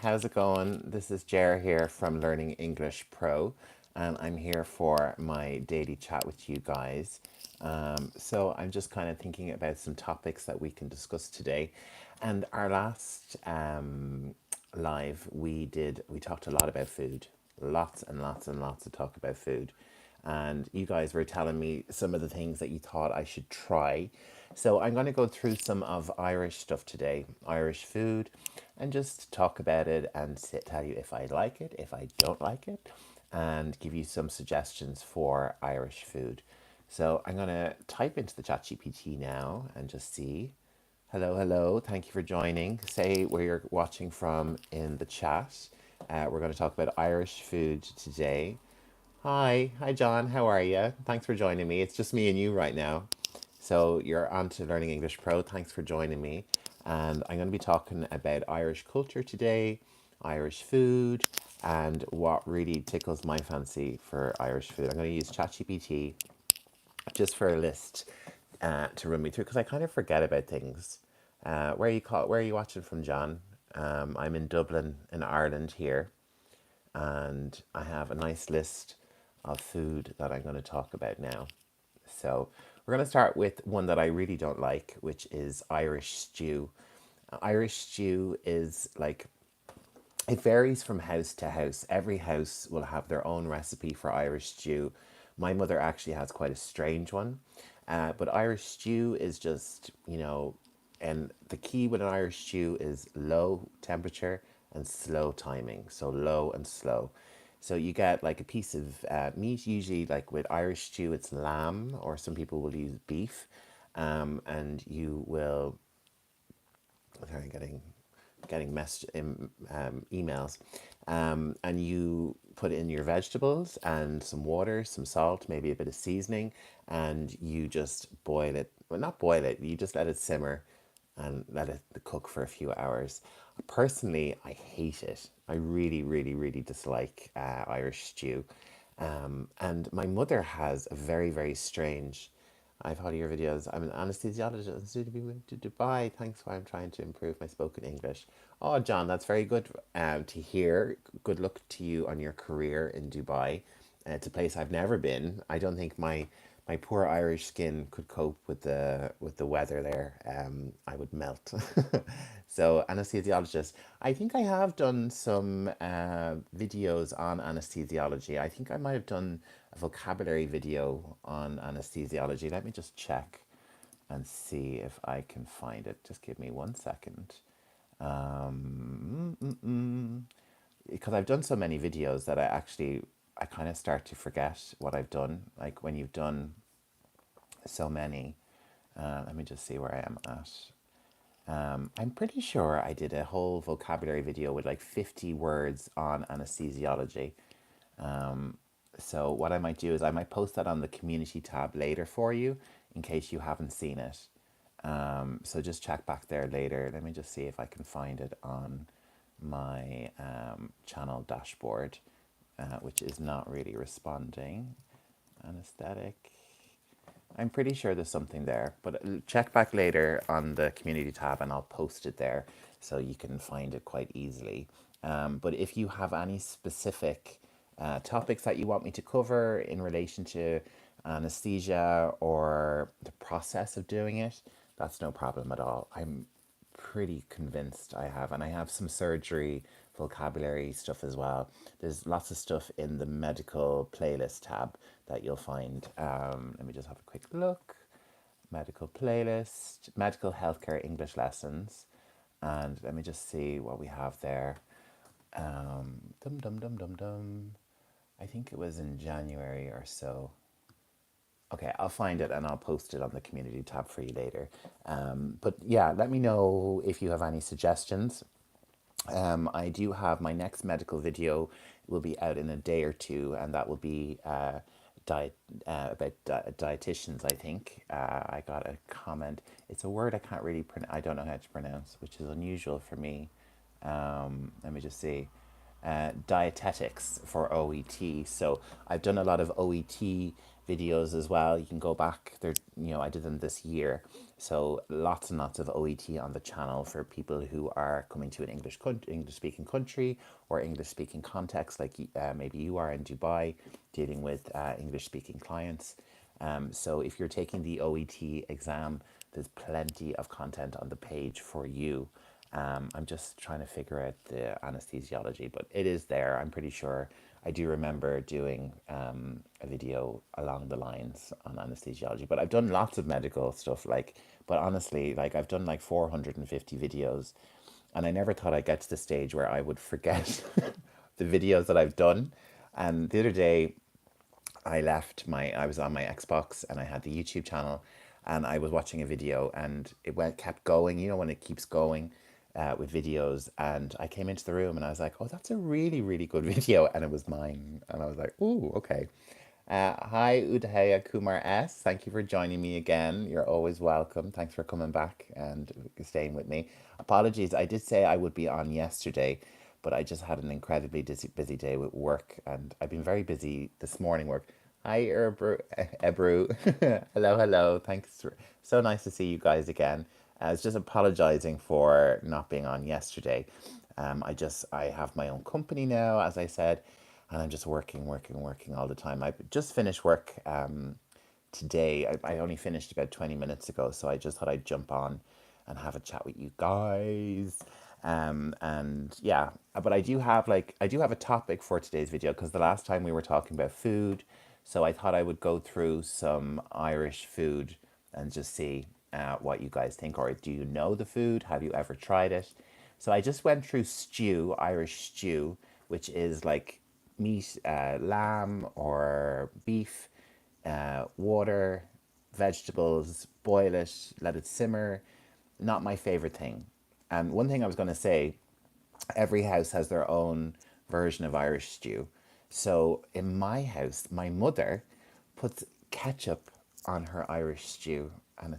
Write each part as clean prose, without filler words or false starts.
How's it going? This is Jer here from Learning English Pro, and I'm here for my daily chat with you guys. So I'm just kind of thinking about some topics that we can discuss today. And our last live, we talked a lot about food, lots and lots and lots of talk about food, and you guys were telling me some of the things that you thought I should try. So I'm going to go through some of Irish stuff today, Irish food, and just talk about it and tell you if I like it, if I don't like it, and give you some suggestions for Irish food. So I'm going to type into the ChatGPT now and just see. Hello, hello. Thank you for joining. Say where you're watching from in the chat. We're going to talk about Irish food today. Hi, John. How are you? Thanks for joining me. It's just me and you right now. So you're on to Learning English Pro. Thanks for joining me. And I'm going to be talking about Irish culture today, Irish food, and what really tickles my fancy for Irish food. I'm going to use ChatGPT just for a list to run me through because I kind of forget about things. Where are you watching from, John? I'm in Dublin, in Ireland here, and I have a nice list of food that I'm going to talk about now. So we're going to start with one that I really don't like, which is Irish stew. Irish stew is like, it varies from house to house. Every house will have their own recipe for Irish stew. My mother actually has quite a strange one. But Irish stew is just, and the key with an Irish stew is low temperature and slow timing. So low and slow. So you get like a piece of meat, usually like with Irish stew, it's lamb, or some people will use beef. And you will, sorry, getting emails, and you put in your vegetables and some water, some salt, maybe a bit of seasoning, and you just boil it. Well, not boil it. You just let it simmer and let it cook for a few hours. Personally, I hate it. I really, really, really dislike Irish stew. And my mother has a very, very strange. I've heard of your videos. I'm an anesthesiologist soon to be moved to Dubai. Thanks why I'm trying to improve my spoken English. Oh, John, that's very good to hear. Good luck to you on your career in Dubai. It's a place I've never been. I don't think my poor Irish skin could cope with the weather there. I would melt. So anesthesiologist. I think I have done some videos on anesthesiology. I think I might have done a vocabulary video on anesthesiology. Let me just check and see if I can find it. Just give me 1 second. Because I've done so many videos that I kind of start to forget what I've done. Like when you've done so many. Let me just see where I am at. I'm pretty sure I did a whole vocabulary video with like 50 words on anesthesiology. So what I might do is I might post that on the community tab later for you in case you haven't seen it. So just check back there later. Let me just see if I can find it on my channel dashboard, which is not really responding. Anesthetic. I'm pretty sure there's something there, but check back later on the community tab and I'll post it there so you can find it quite easily. But if you have any specific topics that you want me to cover in relation to anesthesia or the process of doing it, that's no problem at all. I'm pretty convinced I have, and I have some surgery vocabulary stuff as well. There's lots of stuff in the medical playlist tab that you'll find. Let me just have a quick look. Medical playlist, medical healthcare English lessons, and let me just see what we have there. Dum dum dum dum dum. I think it was in January or so. Okay, I'll find it and I'll post it on the community tab for you later. But yeah, let me know if you have any suggestions. I do have my next medical video will be out in a day or two, and that will be diet about dietitians. I think I got a comment. It's a word I can't really I don't know how to pronounce, which is unusual for me. Let me just see. Dietetics for OET. So I've done a lot of OET videos as well. You can go back there. I did them this year, so lots and lots of OET on the channel for people who are coming to an English speaking country or English speaking context, like maybe you are in Dubai dealing with English speaking clients. So if you're taking the OET exam, there's plenty of content on the page for you. I'm just trying to figure out the anesthesiology, but it is there. I'm pretty sure. I do remember doing a video along the lines on anesthesiology, but I've done lots of medical stuff. But honestly, I've done like 450 videos, and I never thought I'd get to the stage where I would forget the videos that I've done. And the other day, I was on my Xbox and I had the YouTube channel and I was watching a video and kept going, when it keeps going with videos. And I came into the room and I was like, oh, that's a really, really good video. And it was mine. And I was like, ooh, okay. Hi, Udhaya Kumar S. Thank you for joining me again. You're always welcome. Thanks for coming back and staying with me. Apologies. I did say I would be on yesterday, but I just had an incredibly busy day with work, and I've been very busy this morning. Work. Hi, Ebru. Hello, hello. Thanks. So nice to see you guys again. I was just apologizing for not being on yesterday. I have my own company now, as I said, and I'm just working all the time. I just finished work today. I only finished about 20 minutes ago, so I just thought I'd jump on and have a chat with you guys. And yeah, but I do have a topic for today's video because the last time we were talking about food, so I thought I would go through some Irish food and just see what you guys think, or do you know the food? Have you ever tried it? So I just went through stew, Irish stew, which is like meat, lamb or beef, water, vegetables, boil it, let it simmer. Not my favorite thing. And one thing I was going to say, every house has their own version of Irish stew. So in my house, my mother puts ketchup on her Irish stew, and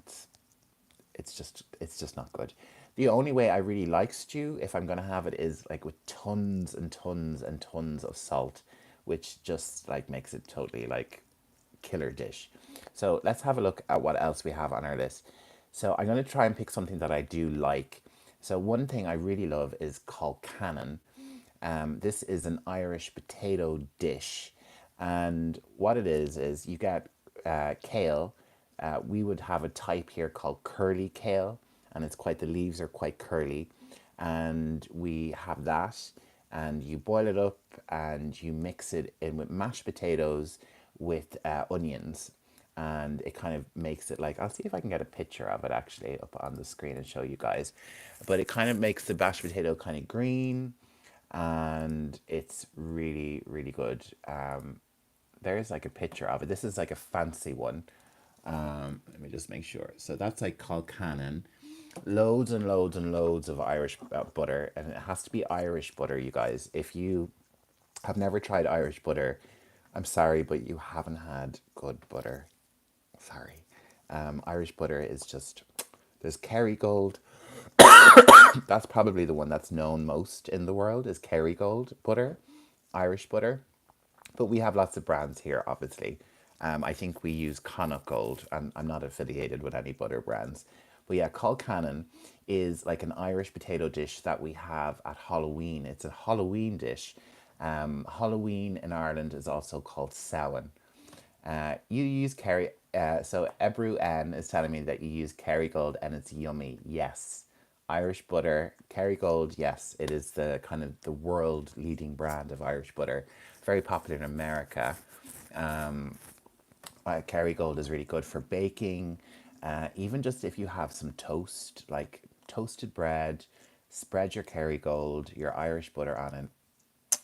it's just not good. The only way I really like stew, if I'm gonna have it, is like with tons and tons and tons of salt, which just like makes it totally like killer dish. So let's have a look at what else we have on our list. So I'm gonna try and pick something that I do like. So one thing I really love is colcannon. This is an Irish potato dish, and what it is you get kale. We would have a type here called curly kale, and the leaves are quite curly, and we have that, and you boil it up and you mix it in with mashed potatoes with onions, and it kind of makes it like, I'll see if I can get a picture of it actually up on the screen and show you guys, but it kind of makes the mashed potato kind of green, and it's really, really good. There's like a picture of it. This is like a fancy one. Let me just make sure. So that's like colcannon. Loads and loads and loads of Irish butter, and it has to be Irish butter, you guys. If you have never tried Irish butter, I'm sorry, but you haven't had good butter. Sorry. Irish butter is just, there's Kerrygold. That's probably the one that's known most in the world, is Kerrygold butter, Irish butter. But we have lots of brands here, obviously. I think we use Connacht Gold, and I'm not affiliated with any butter brands. But yeah, colcannon is like an Irish potato dish that we have at Halloween. It's a Halloween dish. Halloween in Ireland is also called Samhain. You use Kerry. So Ebru N is telling me that you use Kerrygold and it's yummy. Yes, Irish butter, Kerrygold. Yes, it is the kind of the world leading brand of Irish butter. Very popular in America. Kerrygold is really good for baking. Even just if you have some toast, like toasted bread, spread your Kerrygold, your Irish butter on it.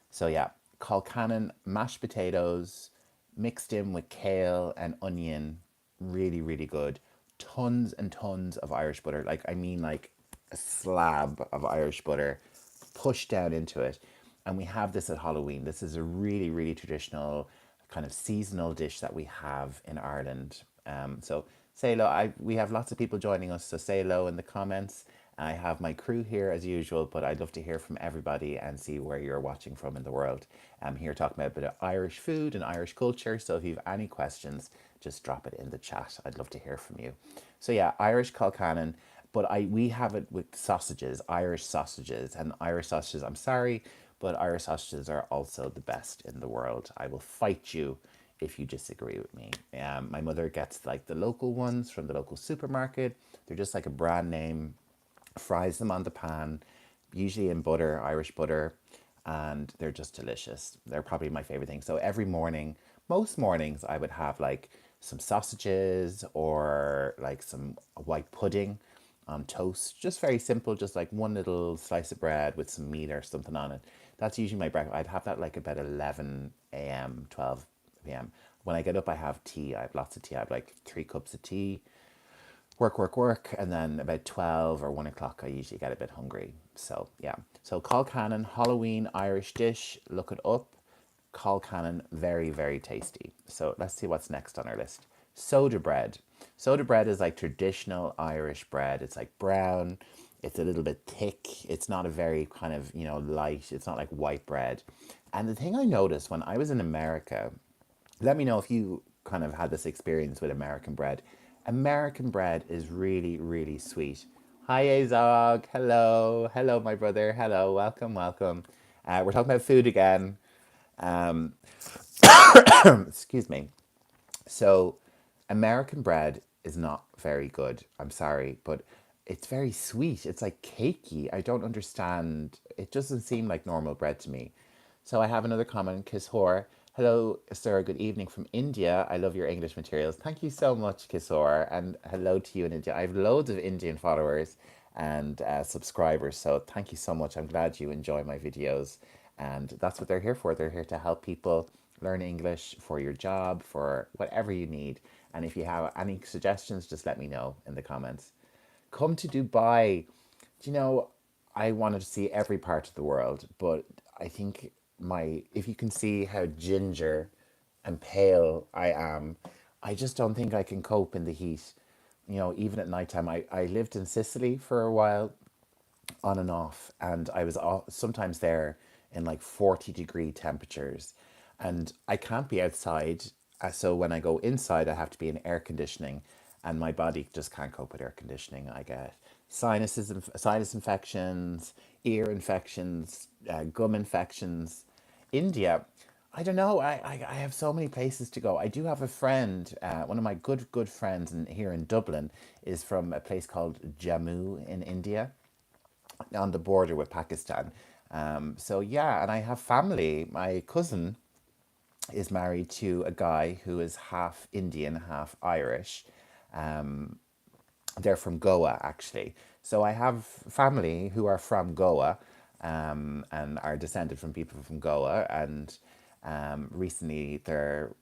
So yeah, colcannon, mashed potatoes, mixed in with kale and onion, really, really good. Tons and tons of Irish butter. Like, I mean, like a slab of Irish butter pushed down into it. And we have this at Halloween. This is a really, really traditional kind of seasonal dish that we have in Ireland. So say hello. We have lots of people joining us, so say hello in the comments. I have my crew here as usual, but I'd love to hear from everybody and see where you're watching from in the world. I'm here talking about a bit of Irish food and Irish culture. So if you have any questions, just drop it in the chat. I'd love to hear from you. So yeah, Irish Colcannon, but we have it with sausages, and Irish sausages. I'm sorry, but Irish sausages are also the best in the world. I will fight you if you disagree with me. My mother gets like the local ones from the local supermarket. They're just like a brand name, fries them on the pan, usually in butter, Irish butter, and they're just delicious. They're probably my favorite thing. So every morning, most mornings, I would have like some sausages or like some white pudding on toast. Just very simple, just like one little slice of bread with some meat or something on it. That's usually my breakfast. I'd have that like about 11 a.m., 12 p.m. When I get up, I have tea. I have lots of tea. I have like 3 cups of tea, work, and then about 12 or 1 o'clock, I usually get a bit hungry. So, yeah. So, Colcannon, Halloween Irish dish, look it up. Colcannon, very, very tasty. So, let's see what's next on our list. Soda bread. Soda bread is like traditional Irish bread. It's like brown, it's a little bit thick. It's not a very kind of, light, it's not like white bread. And the thing I noticed when I was in America, let me know if you kind of had this experience with American bread. American bread is really, really sweet. Hi, Azog. Hello. Hello, my brother. Hello. Welcome, welcome. We're talking about food again. Um, excuse me. So, American bread is not very good. I'm sorry, but it's very sweet. It's like cakey. I don't understand. It doesn't seem like normal bread to me. So I have another comment, Kishore. Hello, sir. Good evening from India. I love your English materials. Thank you so much, Kishore. And hello to you in India. I have loads of Indian followers and subscribers. So thank you so much. I'm glad you enjoy my videos. And that's what they're here for. They're here to help people learn English for your job, for whatever you need. And if you have any suggestions, just let me know in the comments. Come to Dubai. Do you know, I wanted to see every part of the world, but I think if you can see how ginger and pale I am, I just don't think I can cope in the heat. Even at nighttime. I lived in Sicily for a while, on and off, and I was sometimes there in like 40-degree temperatures, and I can't be outside. So when I go inside, I have to be in air conditioning, and my body just can't cope with air conditioning. I get sinus infections, ear infections, gum infections. India, I don't know. I have so many places to go. I do have a friend. One of my good friends here in Dublin is from a place called Jammu in India, on the border with Pakistan. So yeah, and I have family. My cousin is married to a guy who is half Indian, half Irish. They're from Goa, actually. So I have family who are from Goa, and are descended from people from Goa. And recently, their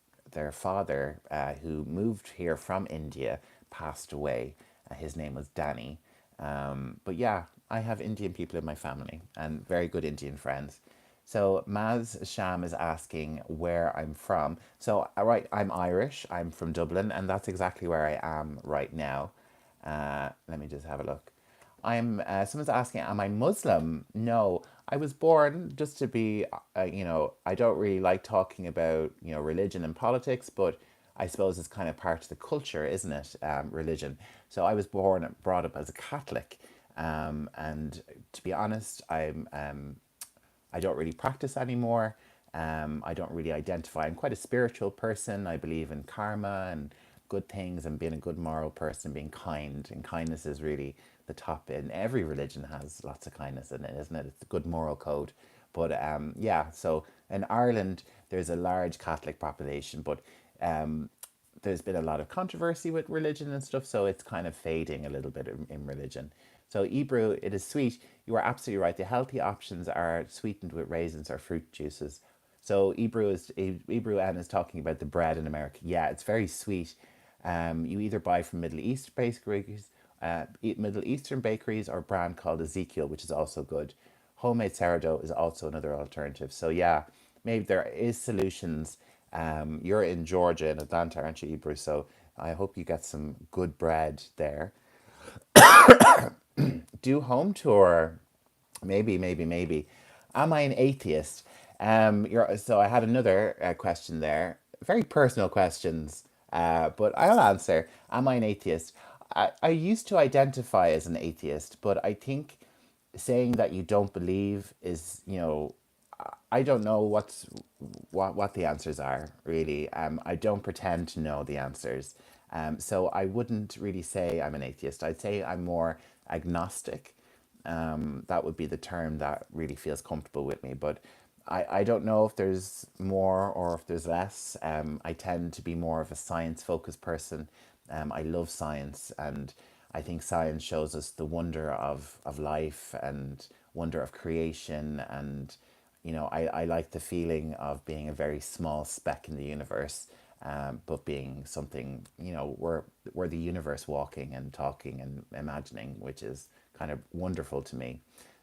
father, who moved here from India, passed away. His name was Danny. But yeah, I have Indian people in my family and very good Indian friends. So Maz Sham is asking where I'm from. So, right, I'm Irish. I'm from Dublin, and that's exactly where I am right now. Let me just have a look. Someone's asking, am I Muslim? No, I was born just to be, I don't really like talking about, religion and politics, but I suppose it's kind of part of the culture, isn't it? Religion. So I was born and brought up as a Catholic. And to be honest, I don't really practice anymore. I don't really identify. I'm quite a spiritual person. I believe in karma and good things and being a good moral person, being kind. And kindness is really the top. And every religion has lots of kindness in it, isn't it? It's a good moral code. But yeah, so in Ireland, there's a large Catholic population, but there's been a lot of controversy with religion and stuff, so it's kind of fading a little bit in religion. So Ebrew, it is sweet. You are absolutely right. The healthy options are sweetened with raisins or fruit juices. So Ebrew Ann is talking about the bread in America. Yeah, it's very sweet. You either buy from Middle Eastern bakeries, or a brand called Ezekiel, which is also good. Homemade sourdough is also another alternative. So yeah, maybe there is solutions. You're in Georgia, in Atlanta, aren't you, Ebrew? So I hope you get some good bread there. Do home tour. Maybe, maybe, maybe. Am I an atheist? So I had another question there. Very personal questions, but I'll answer. Am I an atheist? I used to identify as an atheist, but I think saying that you don't believe is, I don't know what the answers are really. I don't pretend to know the answers. So I wouldn't really say I'm an atheist. I'd say I'm more agnostic. That would be the term that really feels comfortable with me. But I don't know if there's more or if there's less. I tend to be more of a science focused person. I love science, and I think science shows us the wonder of life and wonder of creation. And, I like the feeling of being a very small speck in the universe, but being something, we're the universe walking and talking and imagining, which is kind of wonderful to me.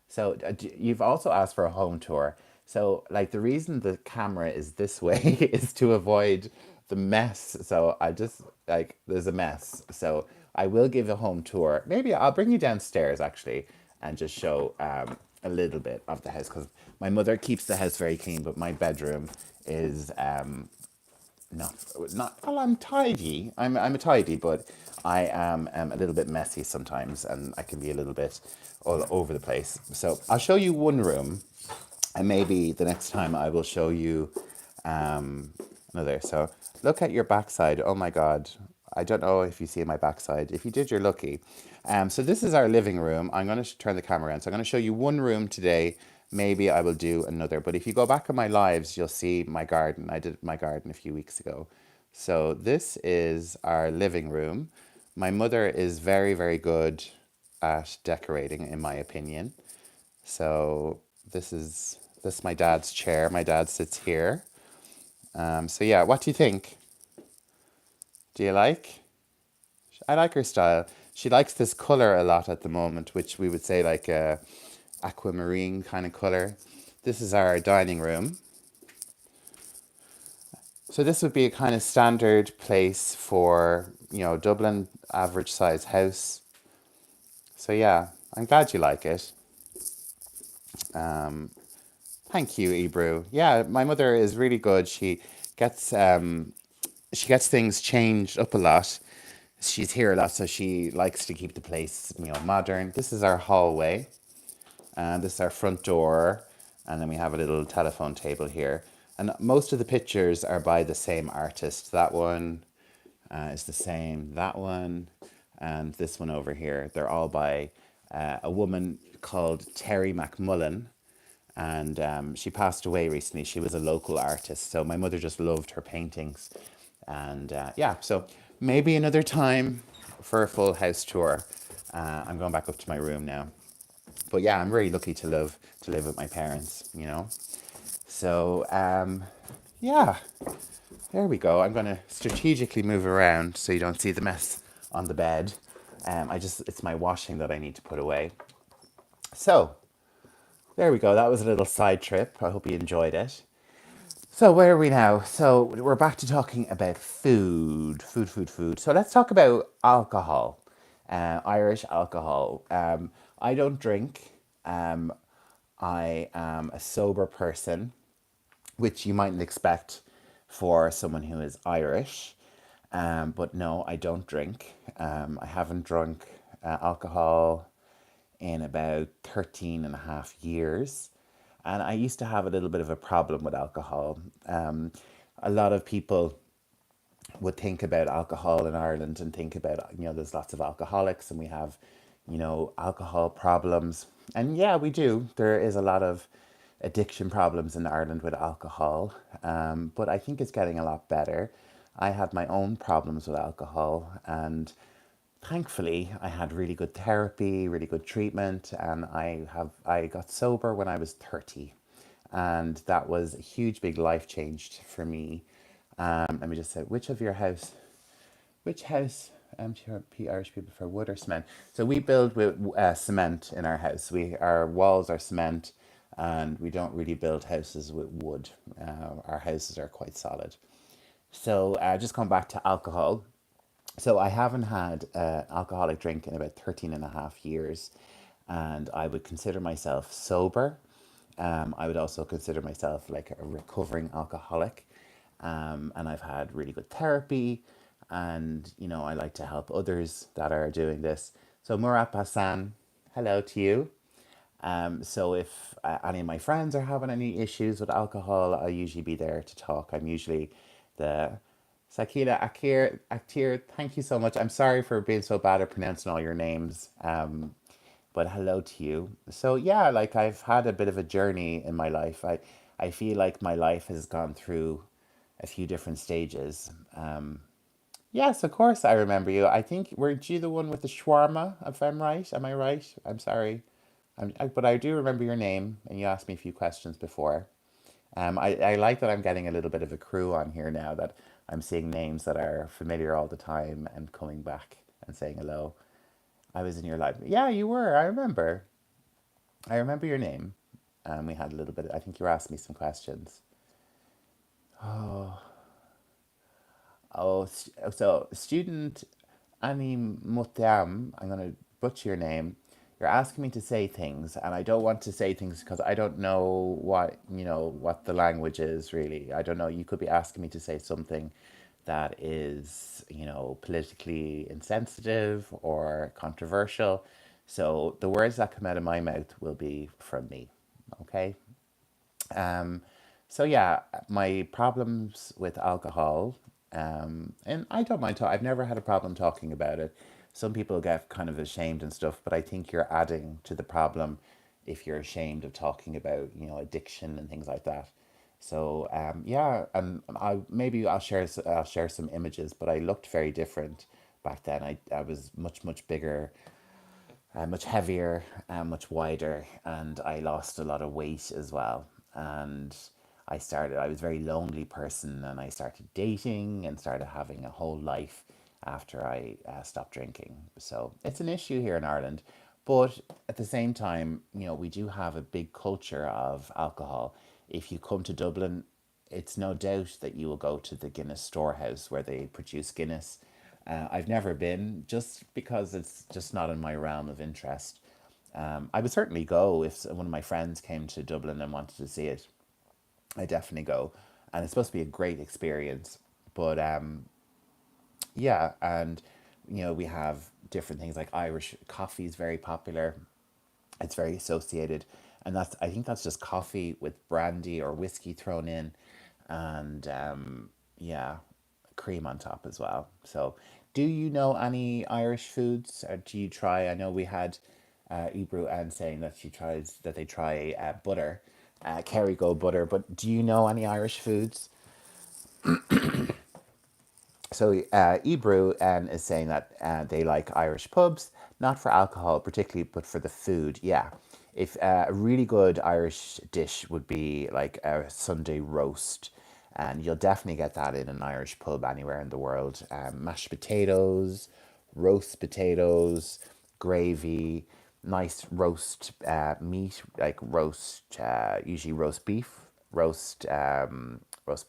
So you've also asked for a home tour. So like the reason the camera is this way is to avoid the mess. So I just like there's a mess. So I will give a home tour. Maybe I'll bring you downstairs actually and just show a little bit of the house because my mother keeps the house very clean, but my bedroom is not not well. I'm tidy. I'm a tidy, but I am a little bit messy sometimes, and I can be a little bit all over the place. So I'll show you one room, and maybe the next time I will show you um, another. So look at your backside. Oh my God. I don't know if you see my backside. If you did, you're lucky. So this is our living room. I'm going to turn the camera around. So I'm going to show you one room today. Maybe I will do another. But if you go back on my lives, you'll see my garden. I did my garden a few weeks ago. So this is our living room. My mother is very, very good at decorating, in my opinion. So this is my dad's chair. My dad sits here. So yeah, what do you think? Do you like? I like her style. She likes this color a lot at the moment, which we would say like a aquamarine kind of color. This is our dining room. So this would be a kind of standard place for, Dublin average size house. So yeah, I'm glad you like it. Thank you, Ebru. Yeah, my mother is really good. Gets she gets things changed up a lot. She's here a lot, so she likes to keep the place, modern. This is our hallway, and this is our front door, and then we have a little telephone table here. And most of the pictures are by the same artist. That one is the same. That one, and this one over here. They're all by a woman called Terry McMullen, and she passed away recently. She was a local artist, so my mother just loved her paintings, and yeah. So maybe another time for a full house tour. I'm going back up to my room now, but yeah, I'm really lucky to live with my parents. So yeah, there we go. I'm going to strategically move around so you don't see the mess on the bed. It's my washing that I need to put away. So there we go. That was a little side trip. I hope you enjoyed it. So where are we now? So we're back to talking about food, food, food, food. So let's talk about alcohol, Irish alcohol. I don't drink. Um, I am a sober person, which you mightn't expect for someone who is Irish. But no, I don't drink. I haven't drunk alcohol in about 13 and a half years. And I used to have a little bit of a problem with alcohol. A lot of people would think about alcohol in Ireland and think about, there's lots of alcoholics and we have, alcohol problems. And yeah, we do. There is a lot of addiction problems in Ireland with alcohol. But I think it's getting a lot better. I had my own problems with alcohol, and thankfully I had really good therapy, really good treatment, and I got sober when I was 30. And that was a huge big life change for me. Let me just say, which house do Irish people prefer, wood or cement? So we build with cement in our house. Our walls are cement, and we don't really build houses with wood. Our houses are quite solid. So just going back to alcohol. So I haven't had an alcoholic drink in about 13 and a half years, and I would consider myself sober. I would also consider myself like a recovering alcoholic. And I've had really good therapy, and I like to help others that are doing this. So Murat Hassan, hello to you. So if any of my friends are having any issues with alcohol, I'll usually be there to talk. I'm usually the Sakila Akir. Thank you so much. I'm sorry for being so bad at pronouncing all your names. But hello to you. So yeah, like I've had a bit of a journey in my life. I feel like my life has gone through a few different stages. Yes, of course I remember you. I think weren't you the one with the shawarma, if I'm right? Am I right? I'm sorry. But I do remember your name, and you asked me a few questions before. I like that I'm getting a little bit of a crew on here now, that I'm seeing names that are familiar all the time and coming back and saying hello. I was in your life. Yeah, you were. I remember. I remember your name. We had a little bit. I think you were asking me some questions. Oh, so student Annie Mutiam, I'm going to butcher your name. You're asking me to say things, and I don't want to say things because I don't know what the language is really. I don't know. You could be asking me to say something that is, politically insensitive or controversial. So the words that come out of my mouth will be from me. Okay? Um, so yeah, my problems with alcohol, and I don't mind talking. I've never had a problem talking about it. Some people get kind of ashamed and stuff, but I think you're adding to the problem if you're ashamed of talking about, addiction and things like that. So yeah, and I'll share some images, but I looked very different back then. I was much bigger, much heavier, much wider, and I lost a lot of weight as well. And I was a very lonely person, and I started dating and started having a whole life after I stopped drinking. So it's an issue here in Ireland. But at the same time, we do have a big culture of alcohol. If you come to Dublin, it's no doubt that you will go to the Guinness storehouse where they produce Guinness. I've never been, just because it's just not in my realm of interest. I would certainly go if one of my friends came to Dublin and wanted to see it. I definitely go, and it's supposed to be a great experience. But yeah, and we have different things like Irish coffee is very popular. It's very associated, and I think that's just coffee with brandy or whiskey thrown in, and yeah, cream on top as well. So, do you know any Irish foods? Or do you try? I know we had Ibru Ann saying that they try butter, Kerrygold butter. But do you know any Irish foods? So Ebru is saying that they like Irish pubs, not for alcohol particularly, but for the food. Yeah, if a really good Irish dish would be like a Sunday roast, and you'll definitely get that in an Irish pub anywhere in the world. Mashed potatoes, roast potatoes, gravy, nice roast meat, like usually roast beef, roast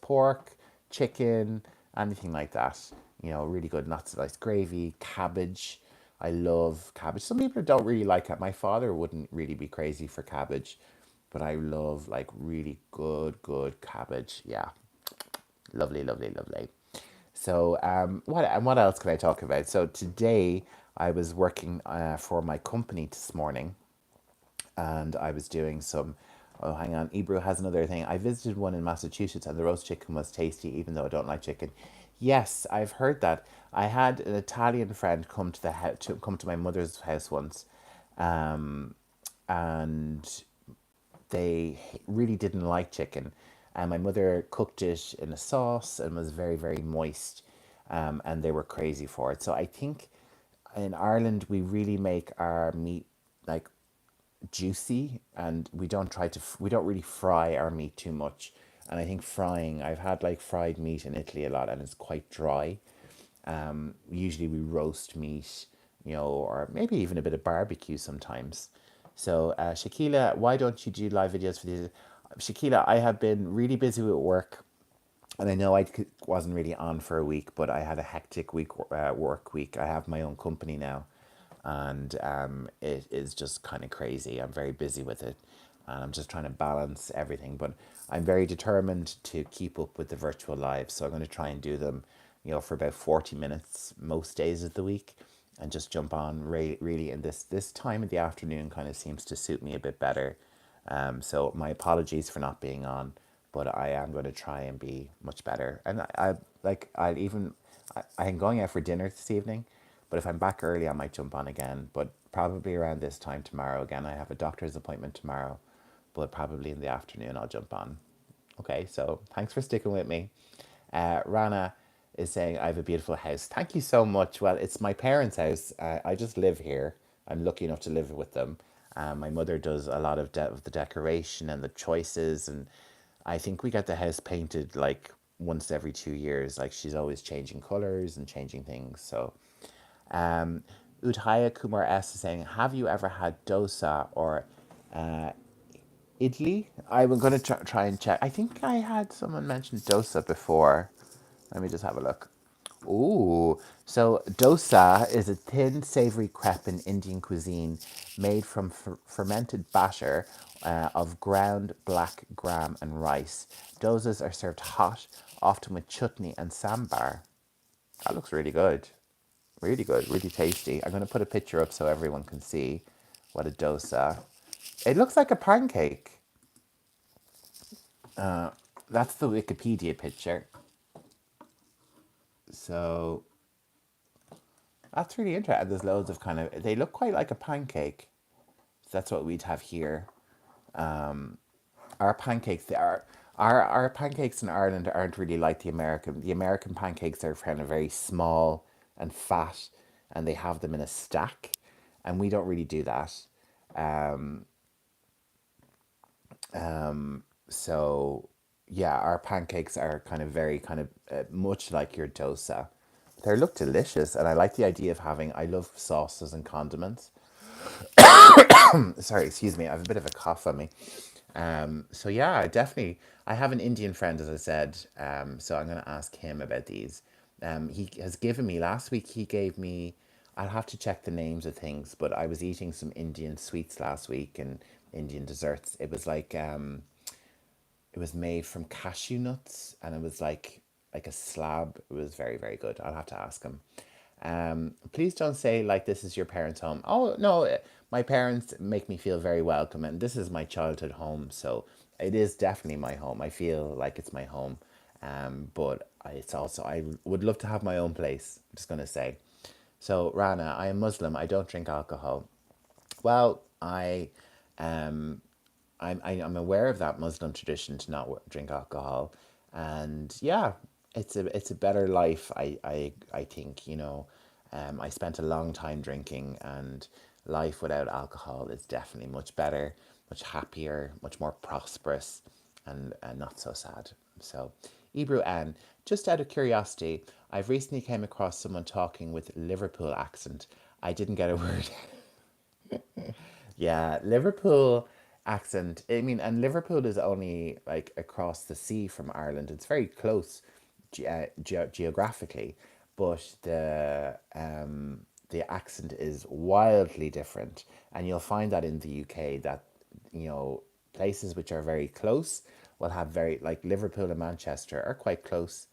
pork, chicken, anything like that. Really good nuts, nice gravy, cabbage. I love cabbage. Some people don't really like it. My father wouldn't really be crazy for cabbage, but I love like really good cabbage. Yeah, lovely, lovely, lovely. So, what else can I talk about? So today I was working for my company this morning, and I was doing some. Oh, hang on. Ebru has another thing. I visited one in Massachusetts, and the roast chicken was tasty, even though I don't like chicken. Yes, I've heard that. I had an Italian friend come to the come to my mother's house once, and they really didn't like chicken. And my mother cooked it in a sauce and was very moist, and they were crazy for it. So I think in Ireland we really make our meat like juicy, and we don't really fry our meat too much. And I think frying, I've had like fried meat in Italy a lot, and it's quite dry. Usually we roast meat, or maybe even a bit of barbecue sometimes. So Shakila, why don't you do live videos for these? Shakila, I have been really busy with work. And I know wasn't really on for a week, but I had a hectic work week. I have my own company now, and it is just kind of crazy. I'm very busy with it, and I'm just trying to balance everything. But I'm very determined to keep up with the virtual lives, so I'm going to try and do them, for about 40 minutes most days of the week, and just jump on really. And this time of the afternoon kind of seems to suit me a bit better. So my apologies for not being on, but I am going to try and be much better. And I'm going out for dinner this evening, but if I'm back early, I might jump on again. But probably around this time tomorrow again. I have a doctor's appointment tomorrow, but probably in the afternoon I'll jump on. Okay, so thanks for sticking with me. Rana is saying, I have a beautiful house. Thank you so much. Well, it's my parents' house. I just live here. I'm lucky enough to live with them. My mother does a lot of the decoration and the choices. And I think we get the house painted like once every 2 years. Like she's always changing colors and changing things. So um, Udhaya Kumar S is saying, have you ever had dosa or idli? I'm going to try and check. I think I had someone mention dosa before. Let me just have a look. Ooh, so dosa is a thin, savory crepe in Indian cuisine made from fermented batter of ground black gram and rice. Dosas are served hot, often with chutney and sambar. That looks really good. Really good, really tasty. I'm going to put a picture up so everyone can see what a dosa. It looks like a pancake. That's the Wikipedia picture. So that's really interesting. There's loads of they look quite like a pancake. So that's what we'd have here. Our pancakes, our pancakes in Ireland aren't really like the American. The American pancakes are kind of very small and fat, and they have them in a stack, and we don't really do that. So yeah, our pancakes are kind of very much like your dosa. They look delicious, and I like the idea of having. I love sauces and condiments. Sorry, excuse me. I have a bit of a cough on me. So yeah, definitely. I have an Indian friend, as I said. So I'm going to ask him about these. He has given me last week. He gave me. I'll have to check the names of things, but I was eating some Indian sweets last week and Indian desserts. It was like it was made from cashew nuts, and it was like a slab. It was very very good. I'll have to ask him. Please don't say like this is your parents' home. Oh no, my parents make me feel very welcome, and this is my childhood home, so it is definitely my home. I feel like it's my home, but it's also I would love to have my own place. I'm just gonna say. So Rana, I am Muslim. I don't drink alcohol. Well, I'm aware of that Muslim tradition to not drink alcohol, and yeah, it's a better life. I think I spent a long time drinking, and life without alcohol is definitely much better, much happier, much more prosperous, and not so sad. So, Ebru Ann, just out of curiosity, I've recently came across someone talking with Liverpool accent. I didn't get a word. Yeah, Liverpool accent. I mean, and Liverpool is only like across the sea from Ireland. It's very close geographically, but the accent is wildly different, and you'll find that in the UK that places which are very close will have very like Liverpool and Manchester are quite close,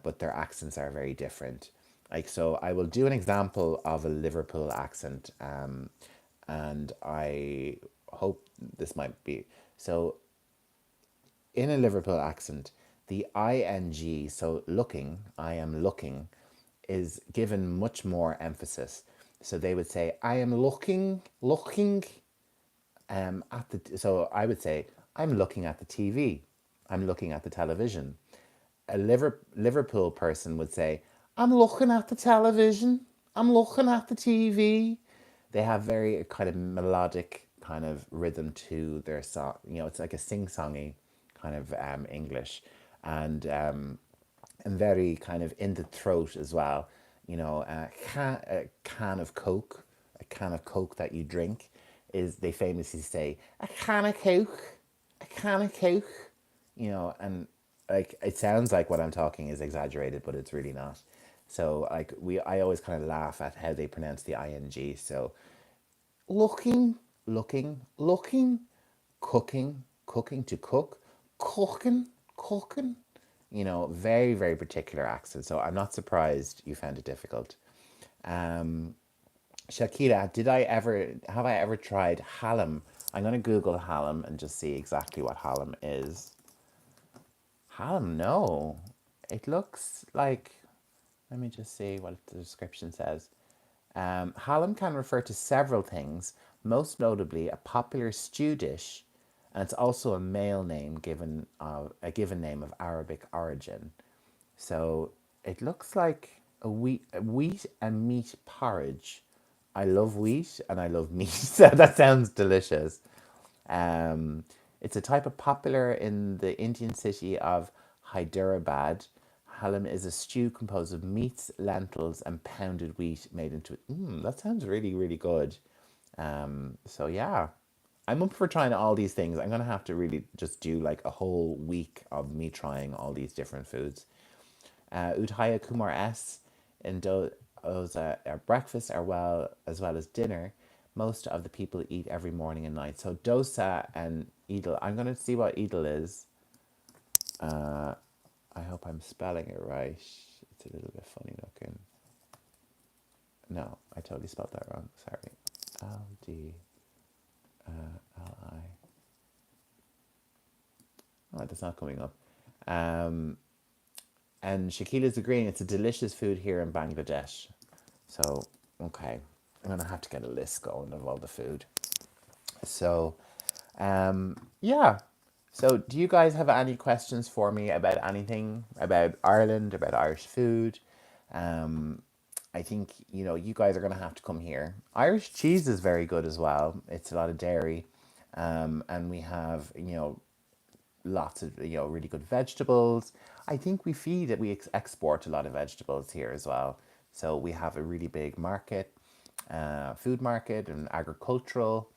but their accents are very different. Like so, I will do an example of a Liverpool accent. And I hope this might be so. In a Liverpool accent, the ing, so looking, I am looking, is given much more emphasis. So they would say, I am looking at the. So I would say, I'm looking at the TV. I'm looking at the television. A Liverpool person would say, I'm looking at the television. I'm looking at the TV. They have very kind of melodic kind of rhythm to their song. It's like a sing-songy kind of English, and very kind of in the throat as well. A can of Coke that you drink is they famously say a can of Coke, a can of Coke, and like it sounds like what I'm talking is exaggerated, but it's really not. So like I always kind of laugh at how they pronounce the ing. So looking, looking, cooking, cooking to cook, cooking, cooking. You know, very, very particular accent. So I'm not surprised you found it difficult. Um, Shakira, have I ever tried hallam? I'm going to Google hallam and just see exactly what hallam is. Hallam, no. It looks like, let me just see what the description says. Hallam can refer to several things, most notably a popular stew dish, and it's also a male name given a given name of Arabic origin. So it looks like a wheat and meat porridge. I love wheat and I love meat, so that sounds delicious. Um, it's a type of popular in the Indian city of Hyderabad. Halim is a stew composed of meats, lentils, and pounded wheat made into it. That sounds really, really good. So yeah, I'm up for trying all these things. I'm gonna have to really just do like a whole week of me trying all these different foods. Udhaya Kumar S. in breakfast are well as well as dinner. Most of the people eat every morning and night. So dosa and idil. I'm gonna see what idil is. I hope I'm spelling it right. It's a little bit funny looking. No, I totally spelled that wrong. Sorry. L-D-L-I. Oh, that's not coming up. Um, and Shakila's agreeing it's a delicious food here in Bangladesh. So, okay. I'm going to have to get a list going of all the food. So, yeah. So, do you guys have any questions for me about anything about Ireland, about Irish food? Um, I think, you guys are going to have to come here. Irish cheese is very good as well. It's a lot of dairy. And we have, lots of really good vegetables. I think we export a lot of vegetables here as well. So we have a really big market, food market and agricultural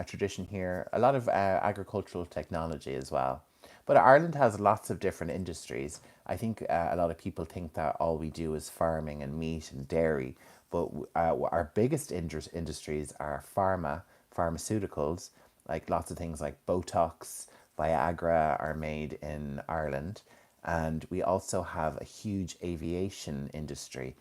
tradition here. A lot of agricultural technology as well. But Ireland has lots of different industries. I think a lot of people think that all we do is farming and meat and dairy, but our biggest industries are pharmaceuticals, like lots of things like Botox, Viagra are made in Ireland. And we also have a huge aviation industry,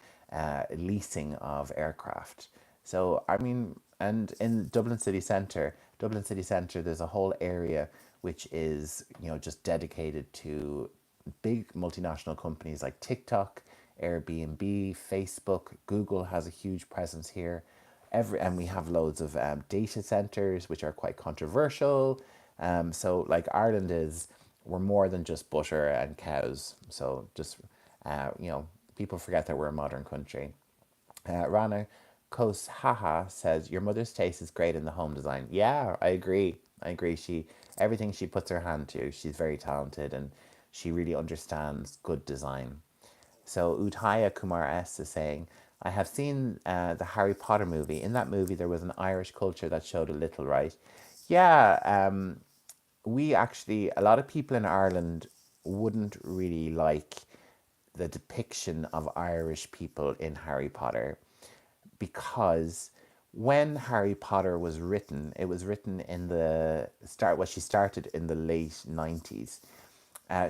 leasing of aircraft. So, I mean, and in Dublin City Centre, there's a whole area which is, just dedicated to big multinational companies like TikTok, Airbnb, Facebook, Google has a huge presence here. And we have loads of data centers which are quite controversial. So like Ireland is, we're more than just butter and cows. So just people forget that we're a modern country. Rana Kos Haha says your mother's taste is great in the home design. Yeah, I agree. I agree. Everything she puts her hand to, she's very talented and she really understands good design. So Udhaya Kumar S is saying, I have seen the Harry Potter movie. In that movie, there was an Irish culture that showed a little, right? Yeah, we actually, a lot of people in Ireland wouldn't really like the depiction of Irish people in Harry Potter because when Harry Potter was written, it was written in the start. Well, she started in the late 90s.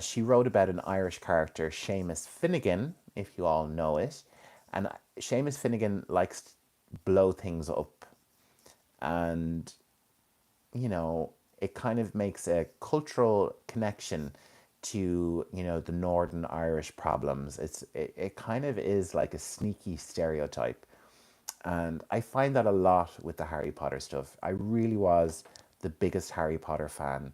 She wrote about an Irish character, Seamus Finnegan, if you all know it, and Seamus Finnegan likes to blow things up, and it kind of makes a cultural connection to the Northern Irish problems. It kind of is like a sneaky stereotype, and I find that a lot with the Harry Potter stuff. I really was the biggest Harry Potter fan,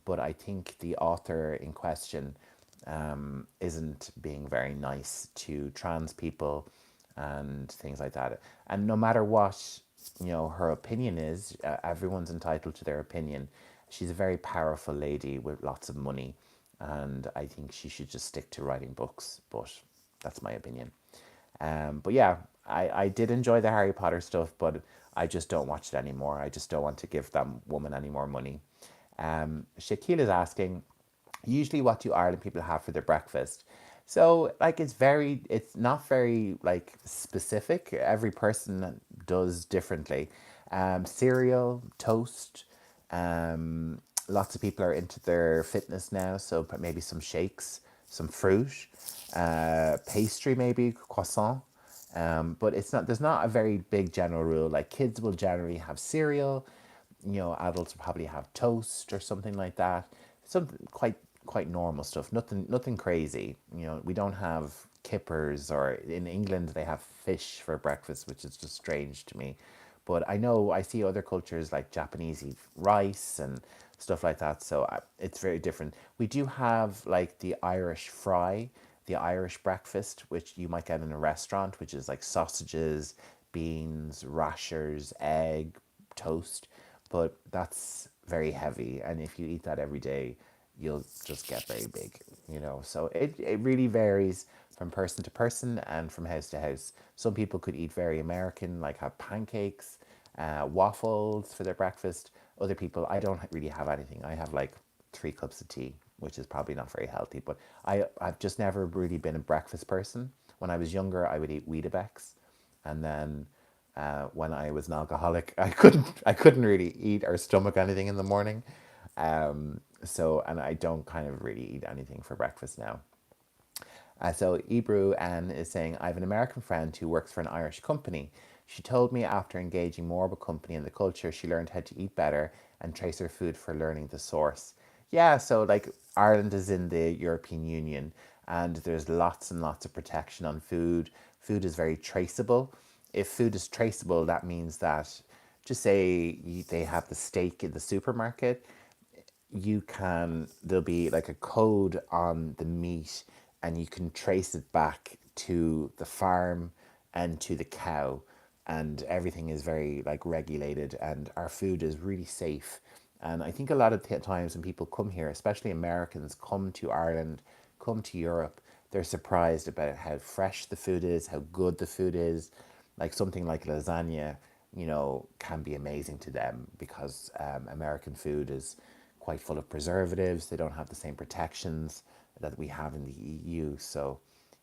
but I think the author in question isn't being very nice to trans people and things like that. And no matter what, her opinion is, everyone's entitled to their opinion. She's a very powerful lady with lots of money, and I think she should just stick to writing books. But that's my opinion. But yeah, I did enjoy the Harry Potter stuff, but I just don't watch it anymore. I just don't want to give that woman any more money. Shaquille is asking, Usually, what do Ireland people have for their breakfast? So, like, it's not very like specific. Every person does differently. Cereal, toast. Um, Lots of people are into their fitness now, so maybe some shakes, some fruit, pastry, maybe croissant. But it's not. There's not a very big general rule. Like kids will generally have cereal, adults will probably have toast or something like that. Something quite normal stuff. Nothing crazy. We don't have kippers, or in England they have fish for breakfast, which is just strange to me. But I know I see other cultures like Japanese eat rice and stuff like that. So it's very different. We do have like the Irish fry, the Irish breakfast, which you might get in a restaurant, which is like sausages, beans, rashers, egg, toast. But that's very heavy. And if you eat that every day, you'll just get very big. So it really varies from person to person and from house to house. Some people could eat very American, like have pancakes, waffles for their breakfast. Other people, I don't really have anything. I have like 3 cups of tea, which is probably not very healthy. But I've just never really been a breakfast person. When I was younger, I would eat Weetabix, and then when I was an alcoholic, I couldn't really eat or stomach anything in the morning. And I don't kind of really eat anything for breakfast now. So Ebru Ann is saying, I have an American friend who works for an Irish company. She told me after engaging more with the company and the culture, she learned how to eat better and trace her food for learning the source. Yeah, so like Ireland is in the European Union and there's lots and lots of protection on food. Food is very traceable. If food is traceable, that means that just say they have the steak in the supermarket, there'll be like a code on the meat and you can trace it back to the farm and to the cow, and everything is very like regulated and our food is really safe. And I think a lot of times when people come here, especially Americans, come to Ireland, come to Europe, they're surprised about how fresh the food is, how good the food is. Like something like lasagna, can be amazing to them because American food is quite full of preservatives. They don't have the same protections that we have in the EU. So,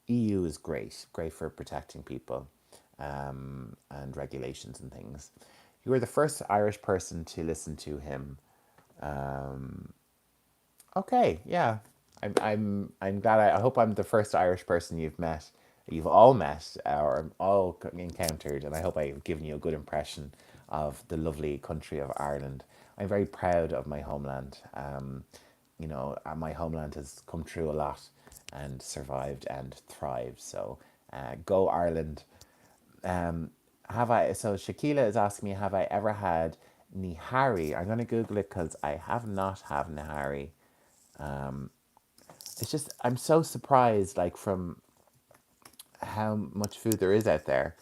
EU is great for protecting people and regulations and things. You were the first Irish person to listen to him. Okay, yeah. I'm glad. I hope I'm the first Irish person you've all met or all encountered, and I hope I've given you a good impression of the lovely country of Ireland. I'm very proud of my homeland. My homeland has come through a lot and survived and thrived. So, go Ireland. Um, have I? So Shakila is asking me, have I ever had nihari? I'm going to Google it because I have not had nihari. It's just I'm so surprised, like from how much food there is out there.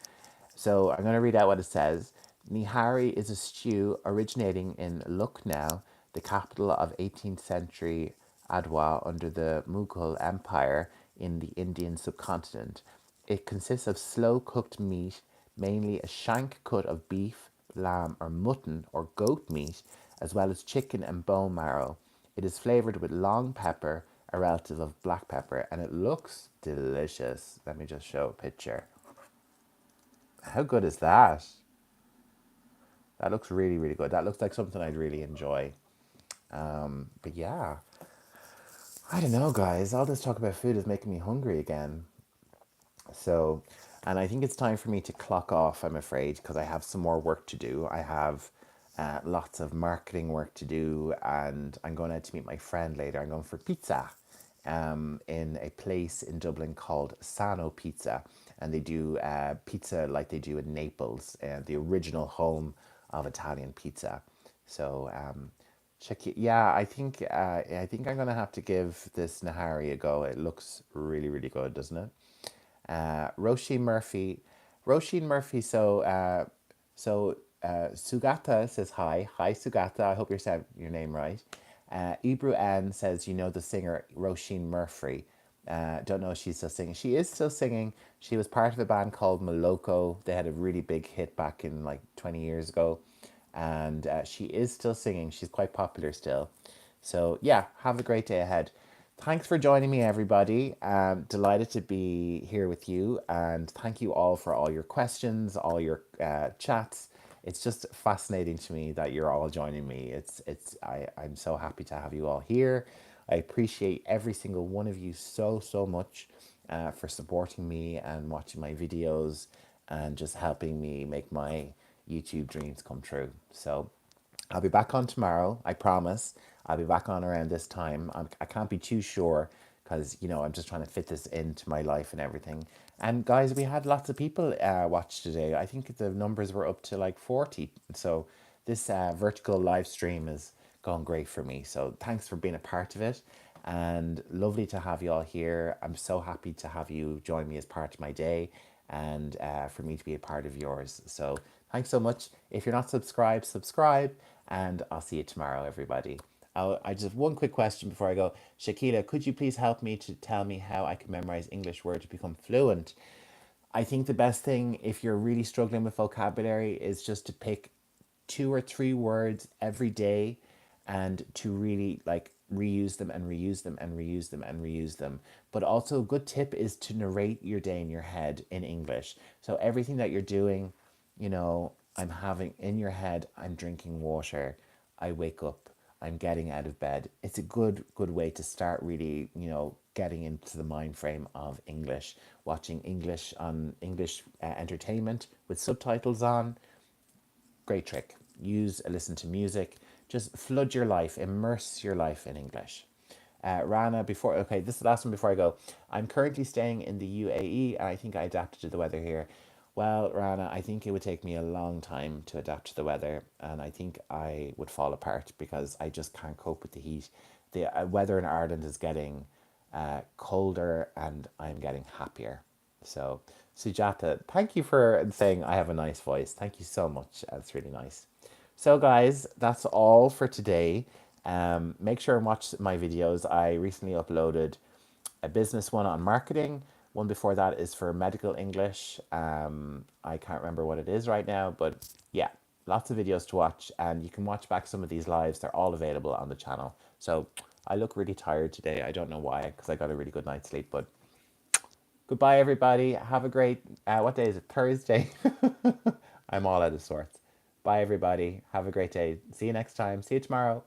So I'm going to read out what it says. Nihari is a stew originating in Lucknow, the capital of 18th century Adwa under the Mughal Empire in the Indian subcontinent. It consists of slow cooked meat, mainly a shank cut of beef, lamb, or mutton or goat meat, as well as chicken and bone marrow. It is flavored with long pepper, a relative of black pepper, and it looks delicious. Let me just show a picture. How good is that? That looks really, really good. That looks like something I'd really enjoy. But yeah, I don't know, guys. All this talk about food is making me hungry again. So, and I think it's time for me to clock off, I'm afraid, because I have some more work to do. I have lots of marketing work to do, and I'm going out to meet my friend later. I'm going for pizza in a place in Dublin called Sano Pizza. And they do pizza like they do in Naples, the original home of Italian pizza. So, yeah, I think I'm gonna have to give this Nahari a go. It looks really, really good, doesn't it? Roisin Murphy. Roisin Murphy, Sugata says hi. Hi, Sugata. I hope you're saying your name right. Ibru Ann says, you know the singer Roisin Murphy. Don't know if she's still singing. She is still singing. She was part of a band called Moloko. They had a really big hit back in like 20 years ago. And she is still singing. She's quite popular still. So, yeah, have a great day ahead. Thanks for joining me, everybody. Delighted to be here with you, and thank you all for all your questions, all your chats. It's just fascinating to me that you're all joining me. I'm so happy to have you all here. I appreciate every single one of you so much for supporting me and watching my videos and just helping me make my YouTube dreams come true. So I'll be back on tomorrow, I promise. I'll be back on around this time. I can't be too sure because, I'm just trying to fit this into my life and everything. And guys, we had lots of people watch today. I think the numbers were up to like 40. So this vertical live stream is gone great for me. So thanks for being a part of it. And lovely to have you all here. I'm so happy to have you join me as part of my day and for me to be a part of yours. So thanks so much. If you're not subscribed, subscribe, and I'll see you tomorrow, everybody. I just have one quick question before I go. Shakila, could you please help me to tell me how I can memorize English words to become fluent? I think the best thing if you're really struggling with vocabulary is just to pick two or three words every day and to really like reuse them and reuse them and reuse them and reuse them. But also a good tip is to narrate your day in your head in English. So everything that you're doing, I'm having in your head, I'm drinking water, I wake up, I'm getting out of bed. It's a good way to start really, getting into the mind frame of English, watching English on English entertainment with subtitles on. Great trick. Use listen to music. Just flood your life, immerse your life in English. Rana, this is the last one before I go. I'm currently staying in the UAE and I think I adapted to the weather here. Well, Rana, I think it would take me a long time to adapt to the weather, and I think I would fall apart because I just can't cope with the heat. The weather in Ireland is getting colder, and I'm getting happier. So, Sujata, thank you for saying I have a nice voice. Thank you so much. That's really nice. So, guys, that's all for today. Make sure and watch my videos. I recently uploaded a business one on marketing. One before that is for medical English. I can't remember what it is right now, but yeah, lots of videos to watch, and you can watch back some of these lives. They're all available on the channel. So I look really tired today. I don't know why, because I got a really good night's sleep. But goodbye, everybody. Have a great. What day is it? Thursday. I'm all out of sorts. Bye, everybody. Have a great day. See you next time. See you tomorrow.